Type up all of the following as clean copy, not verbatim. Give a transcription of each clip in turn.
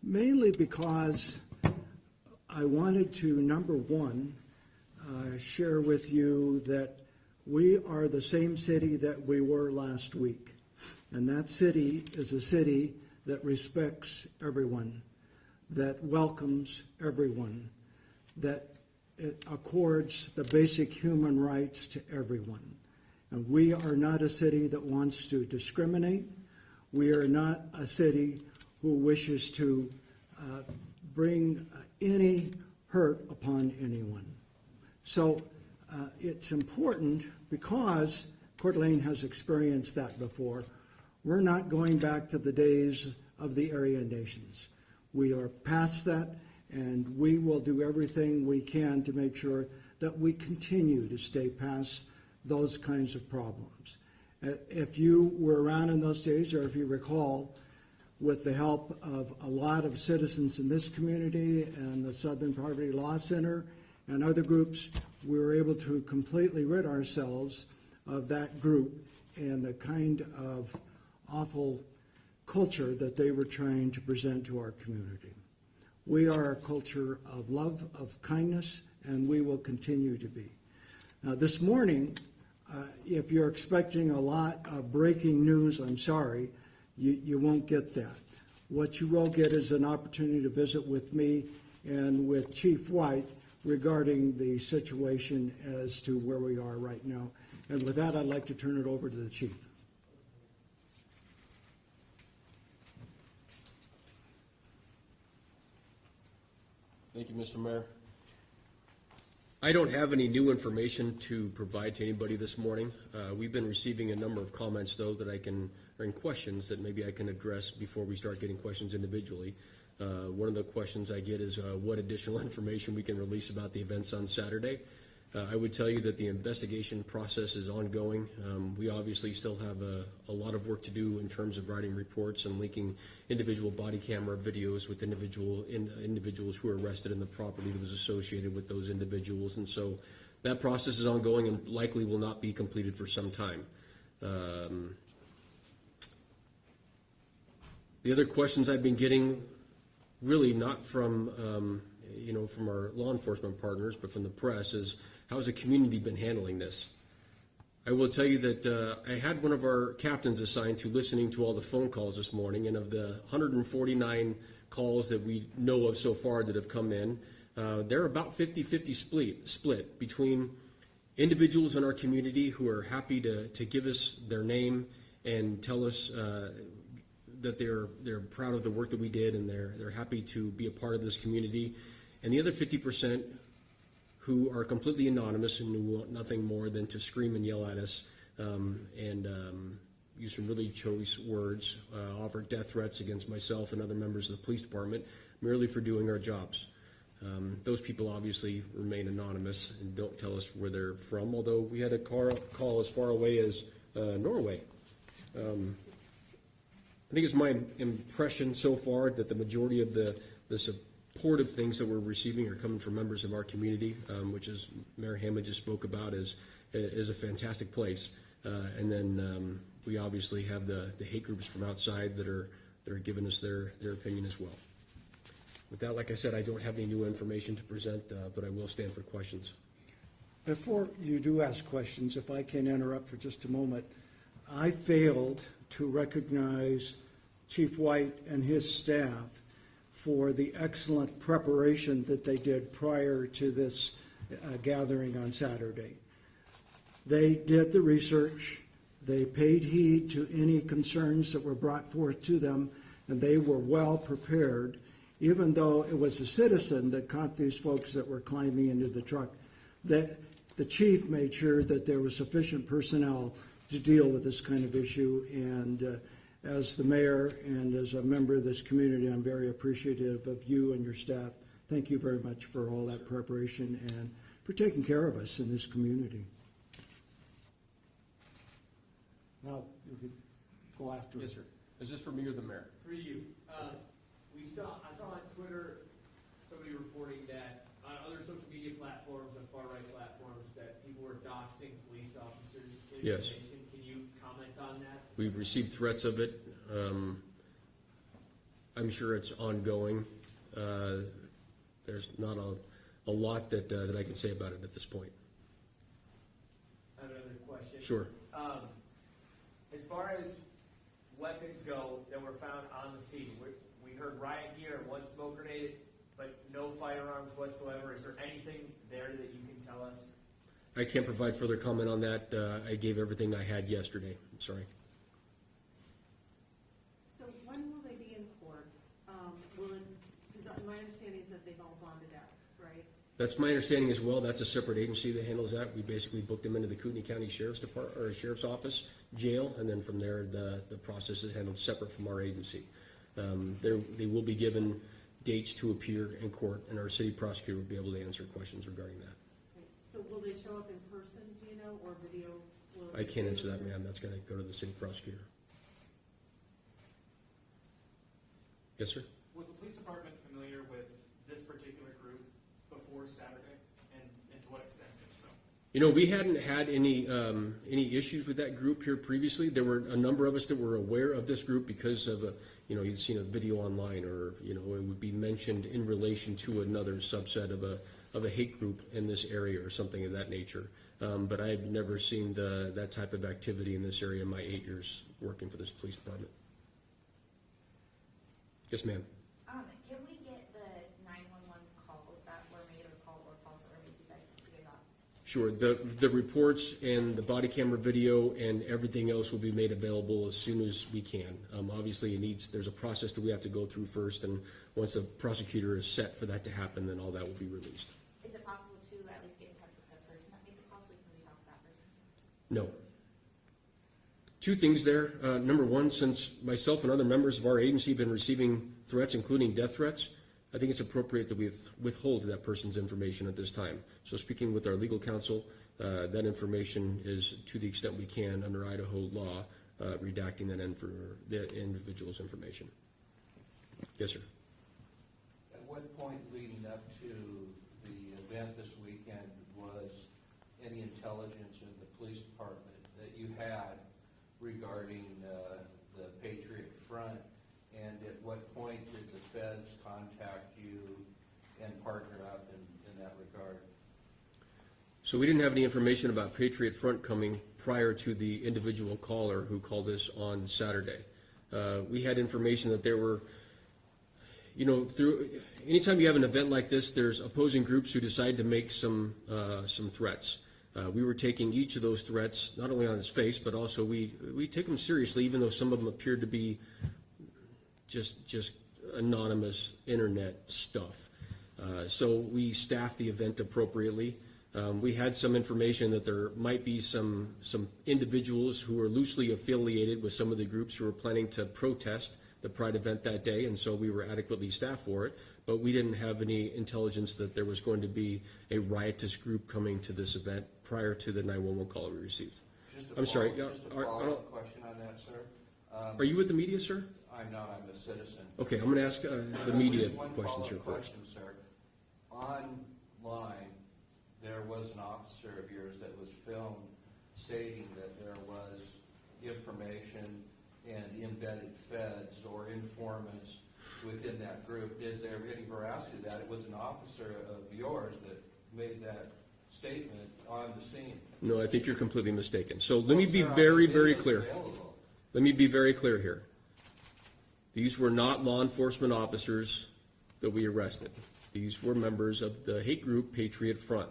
mainly because I wanted to, number one, share with you that we are the same city that we were last week. And that city is a city that respects everyone, that welcomes everyone, that it accords the basic human rights to everyone. And we are not a city that wants to discriminate. We are not a city who wishes to bring any hurt upon anyone. So it's important because Coeur d'Alene has experienced that before. We're not going back to the days of the Aryan nations. We are past that, and we will do everything we can to make sure that we continue to stay past those kinds of problems. If you were around in those days, or if you recall, with the help of a lot of citizens in this community and the Southern Poverty Law Center and other groups, we were able to completely rid ourselves of that group and the kind of awful culture that they were trying to present to our community. We are a culture of love, of kindness, and we will continue to be. Now, this morning, if you're expecting a lot of breaking news, I'm sorry, you won't get that. What you will get is an opportunity to visit with me and with Chief White regarding the situation as to where we are right now. And with that, I'd like to turn it over to the Chief. Thank you, Mr. Mayor. I don't have any new information to provide to anybody this morning. We've been receiving a number of comments, though, and questions that maybe I can address before we start getting questions individually. One of the questions I get is what additional information we can release about the events on Saturday. I would tell you that the investigation process is ongoing. We obviously still have a lot of work to do in terms of writing reports and linking individual body camera videos with individuals who were arrested in the property that was associated with those individuals. And so that process is ongoing and likely will not be completed for some time. The other questions I've been getting, really not from from our law enforcement partners, but from the press, is how has the community been handling this? I will tell you that I had one of our captains assigned to listening to all the phone calls this morning, and of the 149 calls that we know of so far that have come in, they're about 50-50 split between individuals in our community who are happy to give us their name and tell us that they're proud of the work that we did and they're happy to be a part of this community, and the other 50% who are completely anonymous and who want nothing more than to scream and yell at us and use some really choice words, offer death threats against myself and other members of the police department merely for doing our jobs. Those people obviously remain anonymous and don't tell us where they're from, although we had a call as far away as Norway. I think it's my impression so far that the majority of the supportive things that we're receiving are coming from members of our community, which, as Mayor Hammond just spoke about, is a fantastic place. And then we obviously have the hate groups from outside that are giving us their opinion as well. With that, like I said, I don't have any new information to present, but I will stand for questions. Before you do ask questions, if I can interrupt for just a moment, I failed to recognize Chief White and his staff for the excellent preparation that they did prior to this gathering on Saturday. They did the research, they paid heed to any concerns that were brought forth to them, and they were well prepared, even though it was a citizen that caught these folks that were climbing into the truck. The chief made sure that there was sufficient personnel to deal with this kind of issue, and as the mayor and as a member of this community, I'm very appreciative of you and your staff. Thank you very much for all that preparation and for taking care of us in this community. Now, you could go after. Yes, sir. Is this for me or the mayor? For you. Okay. I saw on Twitter somebody reporting that on other social media platforms, on far-right platforms, that people were doxing police officers. Yes. Can you comment on that? We've received threats of it. I'm sure it's ongoing. There's not a lot that I can say about it at this point. I have another question. Sure. As far as weapons go that were found on the scene, we heard riot gear and one smoke grenade, but no firearms whatsoever. Is there anything there that you can tell us? I can't provide further comment on that. I gave everything I had yesterday. I'm sorry. So when will they be in court? Because my understanding is that they've all gone to death, right? That's my understanding as well. That's a separate agency that handles that. We basically booked them into the Kootenai County Sheriff's Department or Sheriff's Office, jail, and then from there the process is handled separate from our agency. They will be given dates to appear in court, and our city prosecutor will be able to answer questions regarding that. So will they show up in person, do you know, or video? I can't answer that, ma'am. That's going to go to the city prosecutor. Yes, sir? Was the police department familiar with this particular group before Saturday, and to what extent, if so? You know, we hadn't had any issues with that group here previously. There were a number of us that were aware of this group because of you'd seen a video online, or it would be mentioned in relation to another subset of a hate group in this area or something of that nature. But I had never seen that type of activity in this area in my 8 years working for this police department. Yes, ma'am. Can we get the 911 calls that were made or calls that were made? You guys figure that? Sure. The reports and the body camera video and everything else will be made available as soon as we can. Obviously, there's a process that we have to go through first, and once the prosecutor is set for that to happen, then all that will be released. Is it possible to at least get in touch with the person that made the call so we can reach out to that person? No. Two things there. Number one, since myself and other members of our agency have been receiving threats, including death threats, I think it's appropriate that we withhold that person's information at this time. So speaking with our legal counsel, that information is, to the extent we can, under Idaho law, redacting that individual's information. Yes, sir. At what point leading up to the event this weekend was any intelligence in the police department that you had regarding the Patriot Front, and at what point did the feds contact you and partner up in that regard? So we didn't have any information about Patriot Front coming prior to the individual caller who called us on Saturday. We had information that there were, anytime you have an event like this, there's opposing groups who decide to make some threats. We were taking each of those threats, not only on its face, but also we take them seriously, even though some of them appeared to be just anonymous internet stuff. So we staffed the event appropriately. We had some information that there might be some individuals who were loosely affiliated with some of the groups who were planning to protest the Pride event that day, and so we were adequately staffed for it. But we didn't have any intelligence that there was going to be a riotous group coming to this event prior to the 911 call we received. Just I'm sorry. Just a follow-up question on that, sir. Are you with the media, sir? I'm not. I'm a citizen. Okay, I'm going to ask the media Just one questions here follow-up first. question, sir. Online, there was an officer of yours that was filmed stating that there was information and embedded feds or informants within that group. Is there any veracity to that? It was an officer of yours that made that statement on the scene. No, I think you're completely mistaken. So let me be very, very clear. Let me be very clear here. These were not law enforcement officers that we arrested. These were members of the hate group Patriot Front.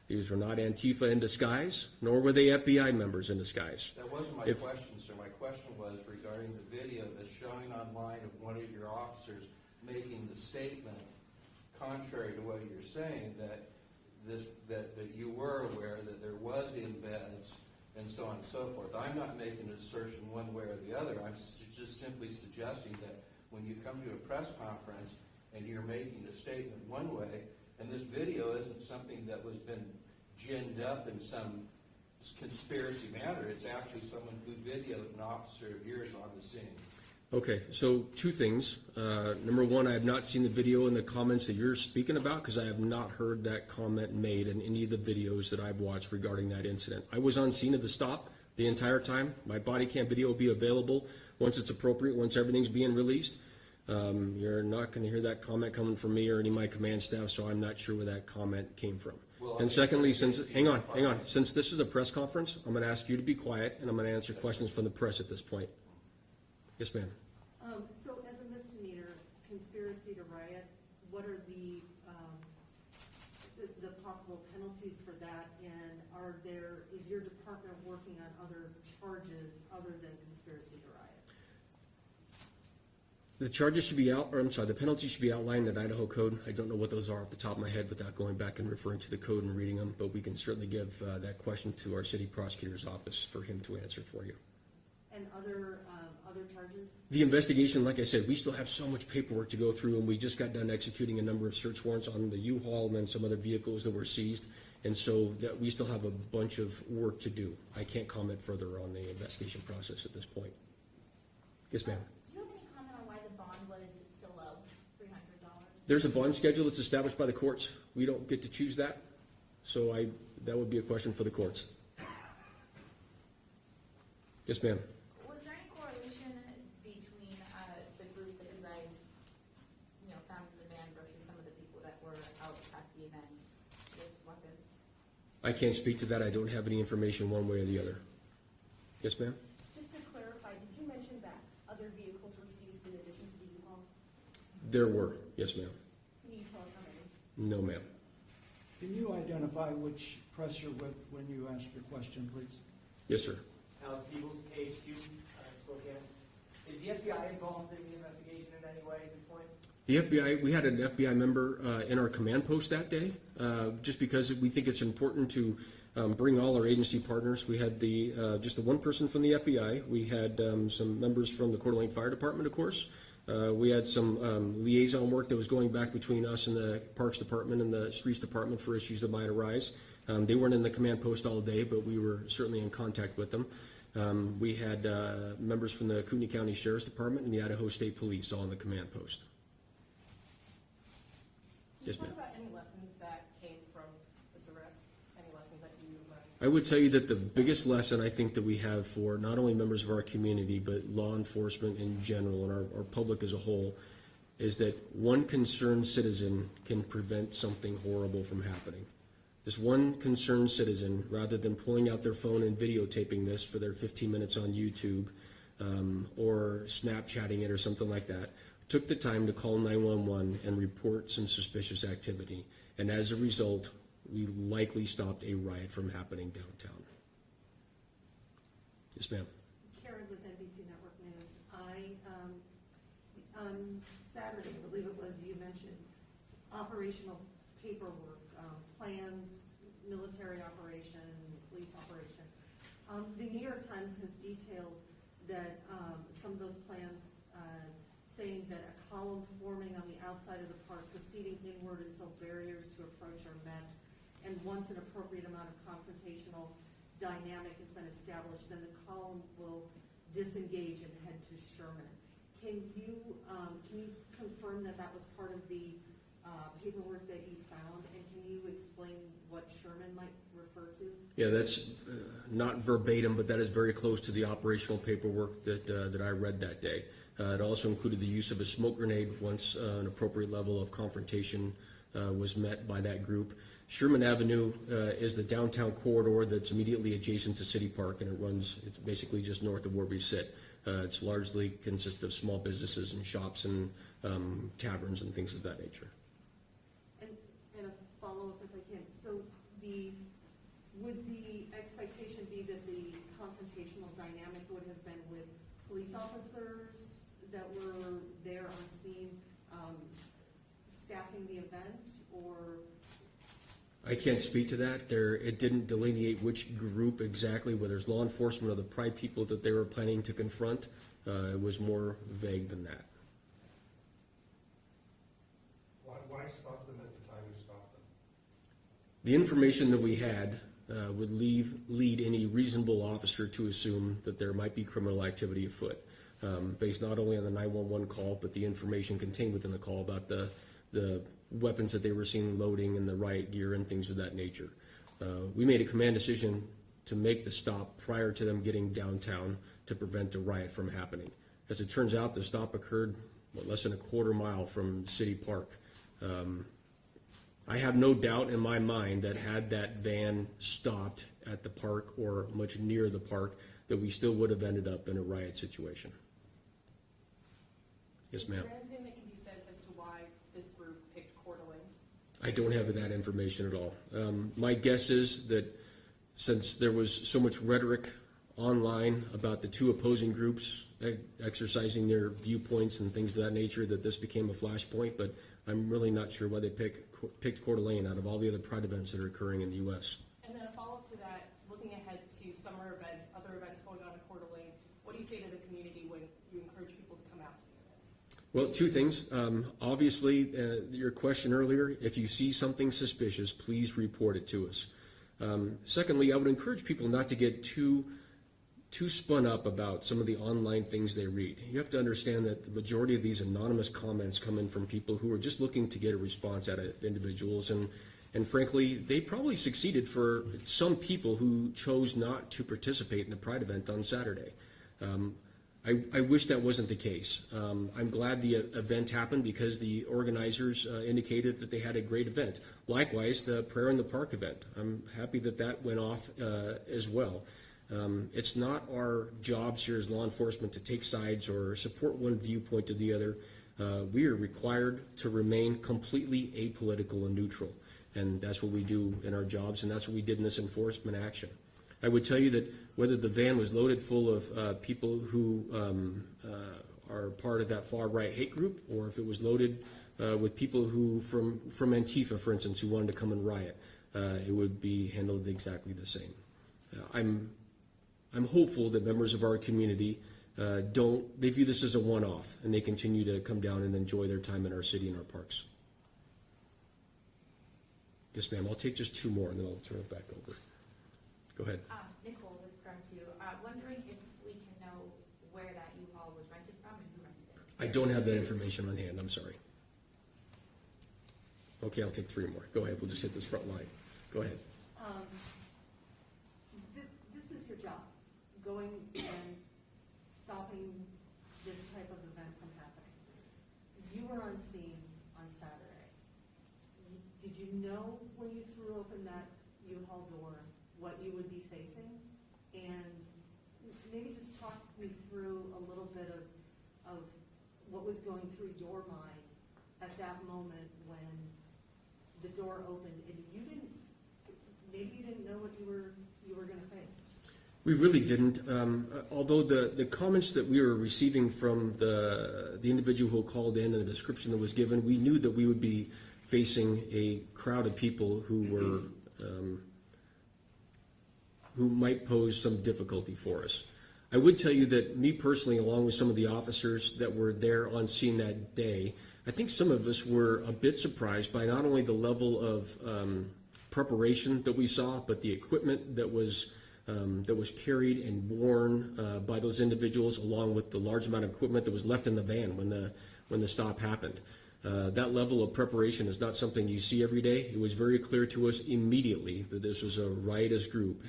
These were not Antifa in disguise, nor were they FBI members in disguise. That wasn't my question, sir. My question was regarding the video that's showing online of one of your officers making the statement, contrary to what you're saying, that you were aware that there was embeds and so on and so forth. I'm not making an assertion one way or the other. I'm just simply suggesting that when you come to a press conference and you're making a statement one way, and this video isn't something that was been ginned up in some conspiracy manner. It's actually someone who videoed an officer of yours on the scene. Okay, so two things. Number one, I have not seen the video and the comments that you're speaking about because I have not heard that comment made in any of the videos that I've watched regarding that incident. I was on scene of the stop the entire time. My body cam video will be available once it's appropriate, once everything's being released. You're not going to hear that comment coming from me or any of my command staff, so I'm not sure where that comment came from. Well, And secondly, hang on, since this is a press conference, I'm going to ask you to be quiet, and I'm going to answer questions from the press at this point. Yes, ma'am. So as a misdemeanor, conspiracy to riot, what are the possible penalties for that? And is your department working on other charges other than conspiracy to riot? The charges should be the penalties should be outlined in Idaho code. I don't know what those are off the top of my head without going back and referring to the code and reading them, but we can certainly give that question to our city prosecutor's office for him to answer for you. And other charges? The investigation, like I said, we still have so much paperwork to go through, and we just got done executing a number of search warrants on the U-Haul and then some other vehicles that were seized, and so that we still have a bunch of work to do. I can't comment further on the investigation process at this point. Yes, ma'am. Do you have any comment on why the bond was so low, $300? There's a bond schedule that's established by the courts. We don't get to choose that, so that would be a question for the courts. Yes, ma'am. Was there any correlation between the group that you guys, found in the van versus some of the people that were out at the event with weapons? I can't speak to that. I don't have any information one way or the other. Yes, ma'am? Just to clarify, did you mention that other vehicles were seized in addition to the U-Haul? There were. Yes, ma'am. Can you tell us how many? No, ma'am. Can you identify which press you're with when you ask your question, please? Yes, sir. Alex Peebles, KHQ, Spokane. Is the FBI involved in the investigation in any way at this point? The FBI, we had an FBI member in our command post that day, just because we think it's important to bring all our agency partners. We had just the one person from the FBI. We had some members from the Coeur d'Alene Fire Department, of course. We had some liaison work that was going back between us and the Parks Department and the Streets Department for issues that might arise. They weren't in the command post all day, but we were certainly in contact with them. We had members from the Kootenai County Sheriff's Department and the Idaho State Police all in the command post. Yes, ma'am. Can you talk about any lessons that came from this arrest? Any lessons that you learned? I would tell you that the biggest lesson I think that we have for not only members of our community, but law enforcement in general and our public as a whole, is that one concerned citizen can prevent something horrible from happening. This one concerned citizen, rather than pulling out their phone and videotaping this for their 15 minutes on YouTube or Snapchatting it or something like that, took the time to call 911 and report some suspicious activity. And as a result, we likely stopped a riot from happening downtown. Yes, ma'am. Karen with NBC Network News. On Saturday, I believe it was, you mentioned operational paperwork, plans, military operation, police operation. The New York Times has detailed that some of those plans saying that a column forming on the outside of the park proceeding inward until barriers to approach are met, and once an appropriate amount of confrontational dynamic has been established, then the column will disengage and head to Sherman. Can you confirm that that was part of the paperwork that you found, and can you explain what Sherman might refer to? Yeah, that's not verbatim, but that is very close to the operational paperwork that I read that day. It also included the use of a smoke grenade once an appropriate level of confrontation was met by that group. Sherman Avenue is the downtown corridor that's immediately adjacent to City Park, and it's basically just north of where we sit. It's largely consisted of small businesses and shops and taverns and things of that nature. And a follow-up if I can. So would the expectation be that the confrontational dynamic would have been with police officers that were there on scene staffing the event, or? I can't speak to that. It didn't delineate which group exactly, whether it's law enforcement or the Pride people that they were planning to confront. It was more vague than that. Why stop them at the time you stopped them? The information that we had would lead any reasonable officer to assume that there might be criminal activity afoot, based not only on the 911 call, but the information contained within the call about the weapons that they were seen loading and the riot gear and things of that nature. We made a command decision to make the stop prior to them getting downtown to prevent a riot from happening. As it turns out, the stop occurred less than a quarter mile from City Park. I have no doubt in my mind that had that van stopped at the park or much near the park, that we still would have ended up in a riot situation. Yes, ma'am. Is there anything that can be said as to why this group picked Coeur d'Alene? I don't have that information at all. My guess is that since there was so much rhetoric online about the two opposing groups exercising their viewpoints and things of that nature, that this became a flashpoint, but I'm really not sure why they picked Coeur d'Alene out of all the other Pride events that are occurring in the U.S. And then a follow-up to that, looking ahead to summer events, other events going on in Coeur d'Alene, what do you say to the community when you encourage people to come out to these events? Well, two things. Obviously, your question earlier, if you see something suspicious, please report it to us. Secondly, I would encourage people not to get too spun up about some of the online things they read. You have to understand that the majority of these anonymous comments come in from people who are just looking to get a response out of individuals, and frankly, they probably succeeded for some people who chose not to participate in the Pride event on Saturday. I wish that wasn't the case. I'm glad the event happened because the organizers indicated that they had a great event. Likewise, the Prayer in the Park event. I'm happy that that went off as well. It's not our jobs here as law enforcement to take sides or support one viewpoint or the other. We are required to remain completely apolitical and neutral, and that's what we do in our jobs, and that's what we did in this enforcement action. I would tell you that whether the van was loaded full of people who are part of that far-right hate group, or if it was loaded with people who from Antifa, for instance, who wanted to come and riot, it would be handled exactly the same. I'm hopeful that members of our community they view this as a one-off, and they continue to come down and enjoy their time in our city and our parks. Yes, ma'am. I'll take just two more, and then I'll turn it back over. Go ahead. Nicole with Prem 2. Wondering if we can know where that U-Haul was rented from and who rented it. I don't have that information on hand. I'm sorry. Okay, I'll take three more. Go ahead. We'll just hit this front line. Go ahead. This is your job, going and stopping this type of event from happening. You were on scene on Saturday. Did you know when you threw open that U-Haul door what you would be facing? And maybe just talk me through a little bit of what was going through your mind at that moment when the door opened and maybe you didn't know what you were going to face. We really didn't. Although the comments that we were receiving from the individual who called in and the description that was given, we knew that we would be facing a crowd of people who were who might pose some difficulty for us. I would tell you that me personally, along with some of the officers that were there on scene that day, I think some of us were a bit surprised by not only the level of preparation that we saw, but the equipment that was carried and worn by those individuals, along with the large amount of equipment that was left in the van when the stop happened. That level of preparation is not something you see every day. It was very clear to us immediately that this was a riotous group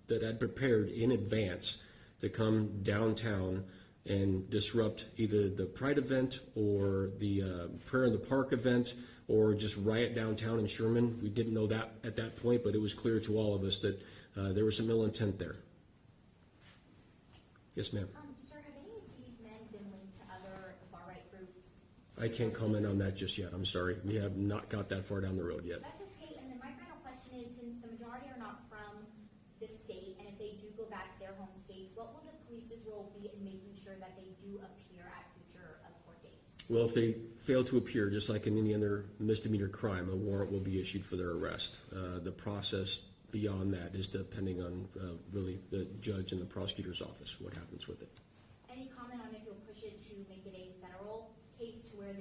that had prepared in advance to come downtown and disrupt either the Pride event or the Prayer in the Park event, or just riot downtown in Sherman. We didn't know that at that point, but it was clear to all of us that there was some ill intent there. Yes, ma'am. Sir, have any of these men been linked to other far-right groups? I can't comment on that just yet. I'm sorry. We have not got that far down the road yet. That's okay. And then my final question is, since the majority are not from the state, and if they do go back to their home states, what will the police's role be in making sure that they do appear at future court dates? Well, if they fail to appear, just like in any other misdemeanor crime, a warrant will be issued for their arrest. The process beyond that is depending on really the judge and the prosecutor's office, what happens with it. Any comment on if you'll push it to make it a federal case to where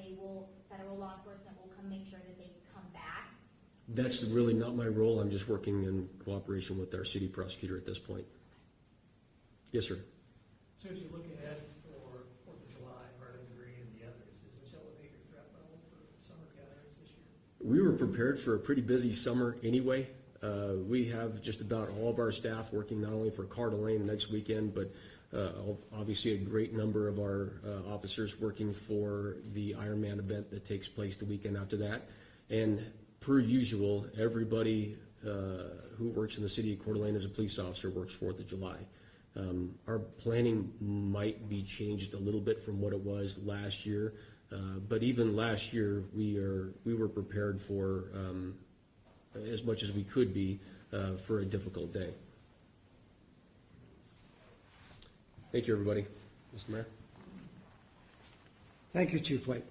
federal law enforcement will come make sure that they come back? That's really not my role. I'm just working in cooperation with our city prosecutor at this point. Yes, sir. So as you look ahead for 4th of July, Harlem Degree, and the others, does this elevate your threat level for summer gatherings this year? We were prepared for a pretty busy summer anyway. We have just about all of our staff working not only for Coeur d'Alene next weekend, but Obviously, a great number of our officers working for the Ironman event that takes place the weekend after that. And per usual, everybody who works in the city of Coeur d'Alene as a police officer works 4th of July. Our planning might be changed a little bit from what it was last year, but even last year we were prepared for as much as we could be for a difficult day. Thank you, everybody. Mr. Mayor. Thank you, Chief White.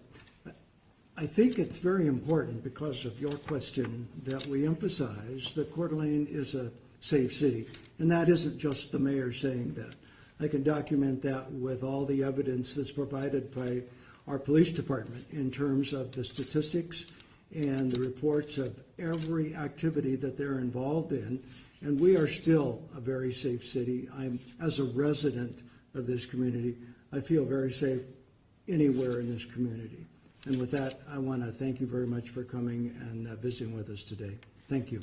I think it's very important, because of your question, that we emphasize that Coeur d'Alene is a safe city. And that isn't just the mayor saying that. I can document that with all the evidence that's provided by our police department in terms of the statistics and the reports of every activity that they're involved in. And we are still a very safe city. As a resident of this community, I feel very safe anywhere in this community. And with that, I want to thank you very much for coming and visiting with us today. Thank you.